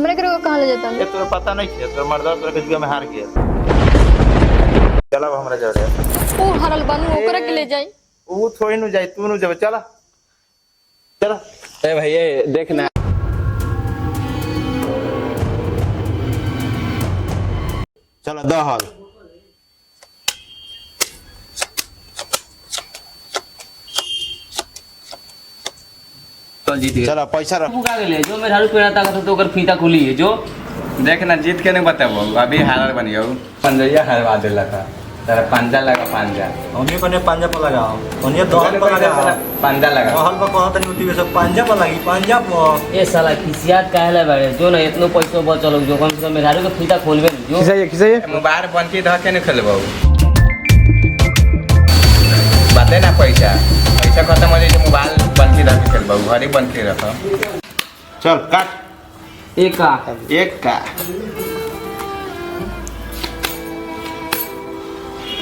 हमरे के कहां ले जाता ये तोरा पता नहीं है, तोरा मर्दा तोरा के जुआ में हार गया। चला हमरा जा रे। ओ हरल बनू ओकरा के ले जाई। वो थोड़ी नु जाई, तू नु जब चला चला। ए भैया देखना चला दहल चल जीत गए। चला पैसा रख। का ले जो मैं झाड़ू पेड़ा था तो ओकर फीता खुली है जो देखना जीत के नहीं बताबो अभी हारर बनियो पंजैया हरवा देला था तेरा पंजा लगा पंजा उन्हीं को ने पंजा पर लगाओ उन्हीं दोहल पर लगाओ पंजा लगा दोहल पर कहत नहीं उठी सब पंजा पर लगी पंजा पर ए साला किसियात काहेला बाड़े जो ना इतनो पैसा बचल जो कम से कम मेहरारू के फीता खोलबे जो किसे मोबाइल बन के धके नहीं खेलबो बाते ना पैसा पैसा खत्म हो जाए मोबाइल बन के धके खेलबो घरी बन के रखो चल काट एक का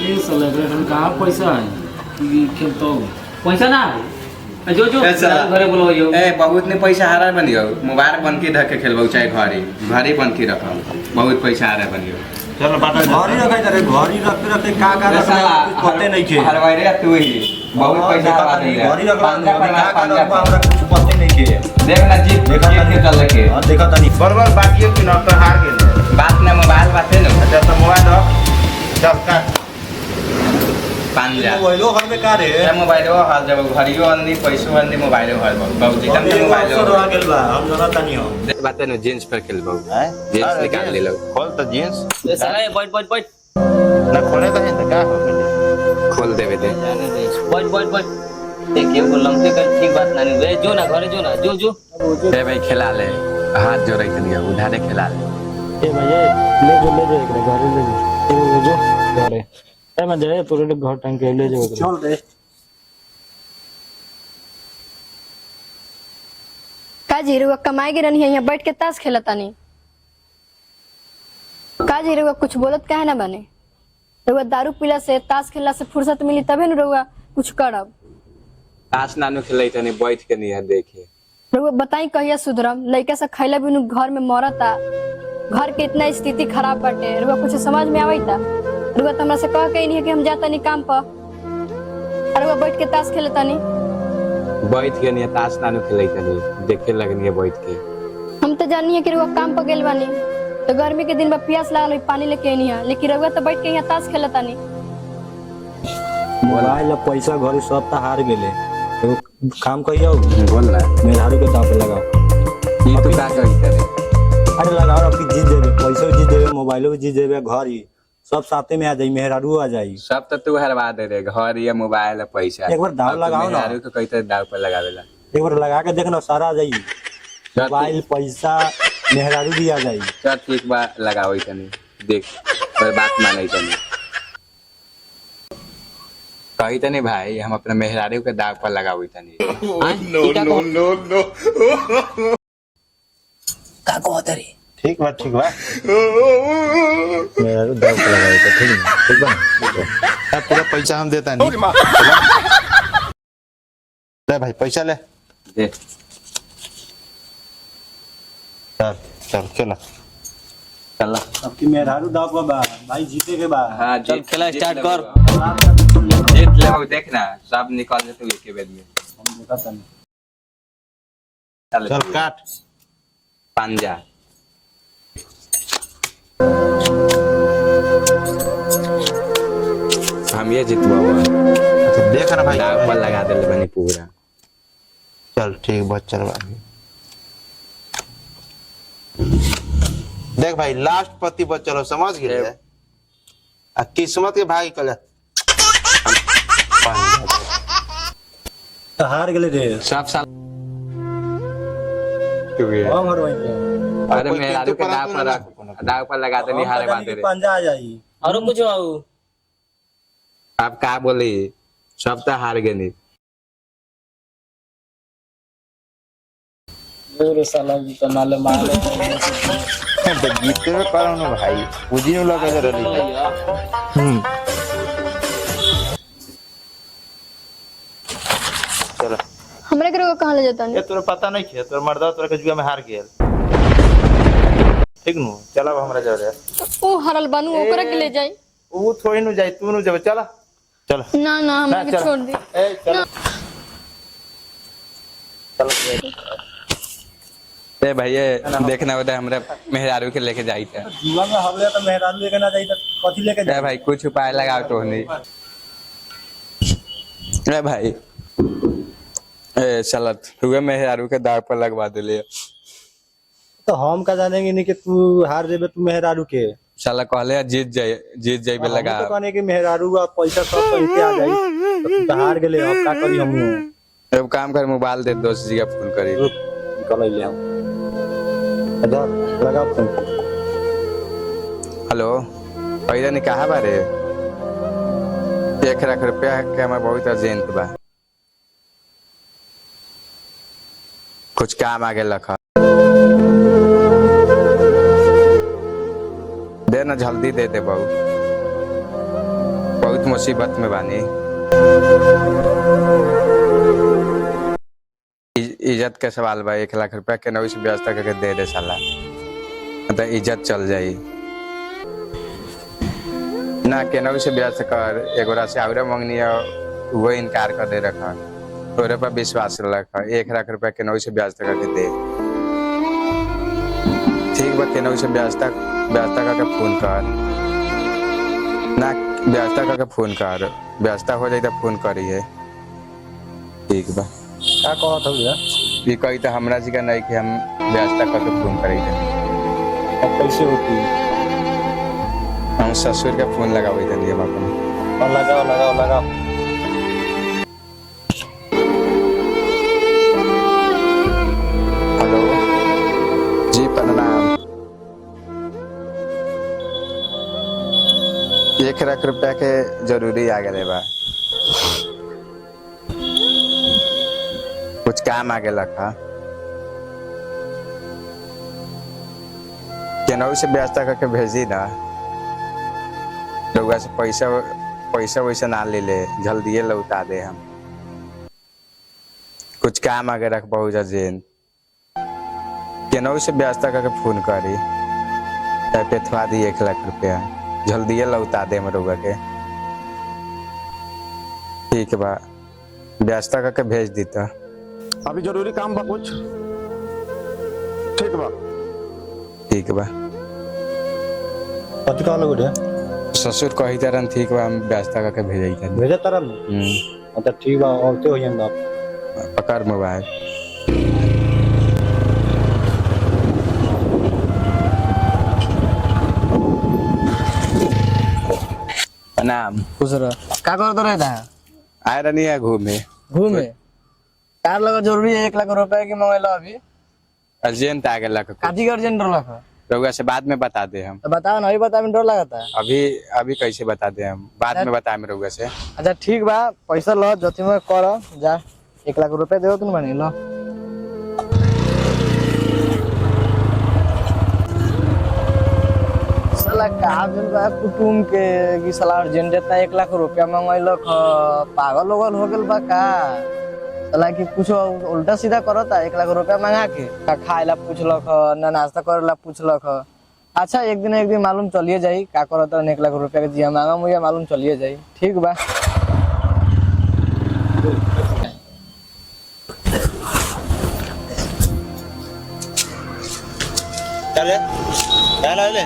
ये साला हम कहां पैसा है कि खेलतो पैसा ना है जो जो घरे बोलो यो ए बहुत ने पैसा हारा बनियो मोबाइल बन के धके खेलबो चाहे घरी बन के रखो बहुत पैसा हारा बनियो चल बाटा घरी रखे रे घरी रखते का पते नहीं के हरवाई रे तू ही बहुत पैसा हारा दे घरी रख का हमरा कुछ पते नहीं के देखना जीत के चल के हां देखा तनी बरबर बाकी कि न तो हार गेल बात ना मोबाइल बाते न अच्छा तो मोबाइल रख। चल काट पंजा मोबाइलो हर में का रे ए मोबाइलो हाल जब घरियो अंदी पैसो अंदी मोबाइलो हाल बहुत जीतम के मोबाइलो आ गेल बा हम जरा तनी हो बाते न जींस पर खेलबो हैं जींस निकाल ले लो खोल तो जींस ए साला बैठ ना खोले तो है तो का हो गेल खोल देवे दे बैठ देखिए वो लंबे कर ठीक बात ना नहीं जो ना घरे जो ना जो ए भाई खिला ले हाथ जोड़े तनी उधारे खिला ले ए भैया ले जो एक घर ले जो घरे ए मैं जाए तोरे घर टांग के ले जो चल रे का जीरुआ कमाए के रहनी है यहाँ बैठ के ताश खेलता नहीं। का जीरुआ कुछ बोलत काहे ना बने। रुआ दारू पीला से ताश खेलला से फुर्सत मिली तबे न रुआ कुछ करब। ताश नानू खेलै तनी बैठ के नहीं देखे रुआ बताई कहिया सुधरम लइका से खैला बिनु घर में मरता घर के इतना स्थिति खराब बाटे रुआ कुछ समझ में आवैता। रुआ तो हमरा से कह के नहीं है कि हम जाता नहीं काम पर और रुआ बैठ के ताश खेलता नहीं। बैठ के नहीं ताश नानू खेलै तनी देखे लगनी है बैठ के हम तो जानी है कि रुआ काम पर गेल बानी तो गर्मी के दिन में प्यास लागल पानी लेके आनी है लेकिन रुआ तो बैठ के यहाँ ताश खेलता नहीं। मोबाइल पैसा घर सब त हार गेले एगो काम कहियो बोल ना मेहरारू के दांव पे लगाओ ये तो का करी करे अरे लगाओ अभी जीत देबे पैसो जीत देबे मोबाइलो भी जीत देबे घर ही सब साथे में आ जाई मेहरारू आ जाई सब तो तू हरवा दे रे घर या मोबाइल पैसा एक बार दाव लगाओ ना मेहरारू के कहते दाव पर लगावेला एक बार लगा के देखना सारा आ जाई मोबाइल पैसा मेहरारू भी आ जाई चल ठीक बा लगाओ तनी देख पर बात मानै तनी कही तनी भाई हम अपना मेहरारू के दाव पर लगाओ तनी नो का कहत रे ठीक बा मेहरारू दाव पे लगाई तो ठीक बा अब पूरा पैसा हम देता नहीं। ले भाई पैसा ले दे चल चल चला चल अब की मेहरारू दाव पे बा भाई जीते के बा हां चल खेला स्टार्ट कर जीत ले हो देखना सब निकाल दे तू एक बेर में हम देखा तनी चल काट पंजा हम ये जीतवा अच्छा देख ना भाई दाव पर लगा दे बनी पूरा चल ठीक बा चल भाई देख भाई लास्ट पति पर चलो समझ गए आ किस्मत के भाग कल तो हार गेले रे सब साल तू ये हम हरवाई अरे मेहरारू के दाव पर लगा दे नहीं हारे बांधे रे पंजा आ जाई और कुछ आऊ आप का बोली सब तो हार गए नहीं रे साला जी तो नाले मार तो जीते में करो ना भाई पूजी नु लगे रही चलो हमरे के कहां ले जाता ये तोरा पता नहीं है तोरा मर्दा तोरा के जुआ में हार गया ठीक नु चला हमरा जरे ओ हरल बनू ओकरा के ले जाई। वो थोड़ी नु जाई तू नु जब चला चल ना ना हमरा के चल। छोड़ दी। ए चल ए भैया देखना होता है हमरा मेहरारू के लेके जाई था। जुआ में हमले तो मेहरान लेके ना जाई तो कथी लेके ए जाई? भाई कुछ उपाय लगाओ तो नहीं। ए भाई ए चलत हुए मेहरारू के दाव पर लगवा दे। तो हम का जानेंगे नहीं कि तू हार जेबे तू मेहरारू के। साला कहले जीत जाई पे लगा। हम तो कहने कि मेहरारू आ पैसा सब सही पे आ जाई तो तू तो हार गेले अब का करी हम? अब काम कर मोबाइल दे दोस्त जी का फोन करी। निकल ले हम इधर लगा फोन। हेलो पैसा नहीं कहा बारे 1 लाख रुपया के हमें बहुत अर्जेंट बा। कुछ काम आगे लखा दे ना जल्दी दे दे बहुत मुसीबत में बानी। इज्जत के सवाल बा 1 लाख रुपया के नवी से व्यवस्था करके दे दे साला तो इज्जत चल जाई ना। केनवी से व्यवस्था कर एगोरा से आउरा मंगनी वो इनकार कर दे रखा तोरे पर विश्वास रखा 1 लाख रुपया केनवी से व्यवस्था करके दे। ठीक बा केनवी से व्यवस्था करके फोन कर ना व्यवस्था करके फोन कर व्यवस्था हो जाए तो फोन करिए। ठीक बा का कहत हो यार? ये कही तो हमरा जी का नहीं कि हम व्यवस्था करके फोन करेंगे। अब कैसे होती? हम ससुर का फोन लगावे देंगे हम अपन। और लगाओ लगाओ लगाओ। हेलो जी प्रणाम। 1 लाख रुपया के जरूरी आ गए बा कुछ काम आगे लखा केनऊ से व्यवस्था करके भेजी ना लोग से पैसा वैसा ना ले ले जल्दी लौटा दे हम। कुछ काम आगे रख बहुत अर्जेंट केनऊ से व्यवस्था करके फोन करी पेथवा दी 1 लाख रुपया जल्दी लौटा दे मरुआ के। ठीक बा व्यवस्था करके भेज दीता। अभी जरूरी काम बा कुछ। ठीक बा ठीक बा कथी कहलो रे? ससुर कही तरन ठीक बा हम व्यवस्था करके भेज दी। भेजे तरम अच्छा ठीक बा औते हो जाएंगे आप। पकड़ मोबाइल प्रणाम। खुश रह। का करत रहता है? आए रहनी है घूमे कार लगा जरूरी है 1 लाख रुपया की मंगेला अभी अर्जेंट आ गया काजी का अर्जेंट रखा रउआ से बाद में बता दे हम। तो बताओ ना अभी बता में डर लगता है। अभी कैसे बता दे हम बाद में बताए रउआ से। अच्छा ठीक बा पैसा लो जति में कर जा 1 लाख रुपया दे तुम बनी लो। साला का भेल बा कुटुम के कि साला अर्जेंट इतना 1 लाख रुपया मंगैलक पागल लोगल हो गेल बा का साला कि कुछ उल्टा सीधा करता 1 लाख रुपया मंगा के खाए ला पूछलक ना नाश्ता करे ला पूछलक। अच्छा एक दिन मालूम चलिए जाई का करता 1 लाख रुपया के जिया मांगा मुझे मालूम चलिए जाई। ठीक बा चले क्या ले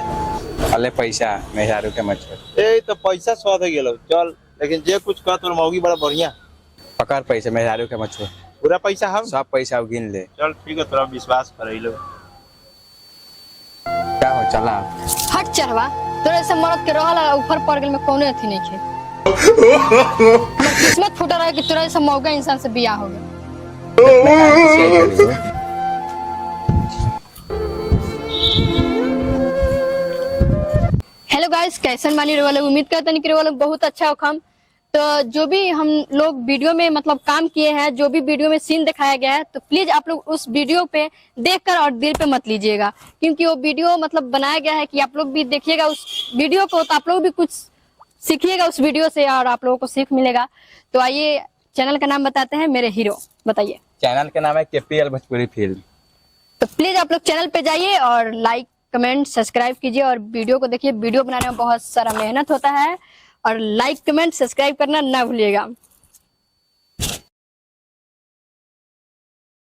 अले पैसा मेहरारू के मच्छर ए तो पैसा स्वाद हो गेलो चल लेकिन जे कुछ कह तोर मौगी बड़ा बढ़िया पकड़ पैसा मेहरारू के मच्छर पूरा पैसा हम सब पैसा गिन ले। चल ठीक है तोरा विश्वास करैलो क्या हो चला हट चढ़वा तोरे से मरद के रहला ऊपर पड़ गेल में कौनो अथी नहीं खे। हमर किस्मत फूटा रहे कि तोरे से मौका इंसान से बियाह हो गया। हेलो गाइस कैसन बानी वाले उम्मीद करते हैं कि वाले बहुत अच्छा हो हम। तो जो भी हम लोग वीडियो में मतलब काम किए हैं जो भी वीडियो में सीन दिखाया गया है तो प्लीज आप लोग उस वीडियो पे देखकर और दिल पे मत लीजिएगा क्योंकि वो वीडियो मतलब बनाया गया है कि आप लोग भी देखिएगा उस वीडियो को तो आप लोग भी कुछ सीखिएगा उस वीडियो से और आप लोगों को सीख मिलेगा। तो आइए चैनल का नाम बताते हैं मेरे हीरो बताइए। चैनल का नाम है KPL भोजपुरी फिल्म। तो प्लीज आप लोग चैनल पे जाइए और लाइक कमेंट सब्सक्राइब कीजिए और वीडियो को देखिए। वीडियो बनाने में बहुत सारा मेहनत होता है और लाइक कमेंट सब्सक्राइब करना ना भूलिएगा।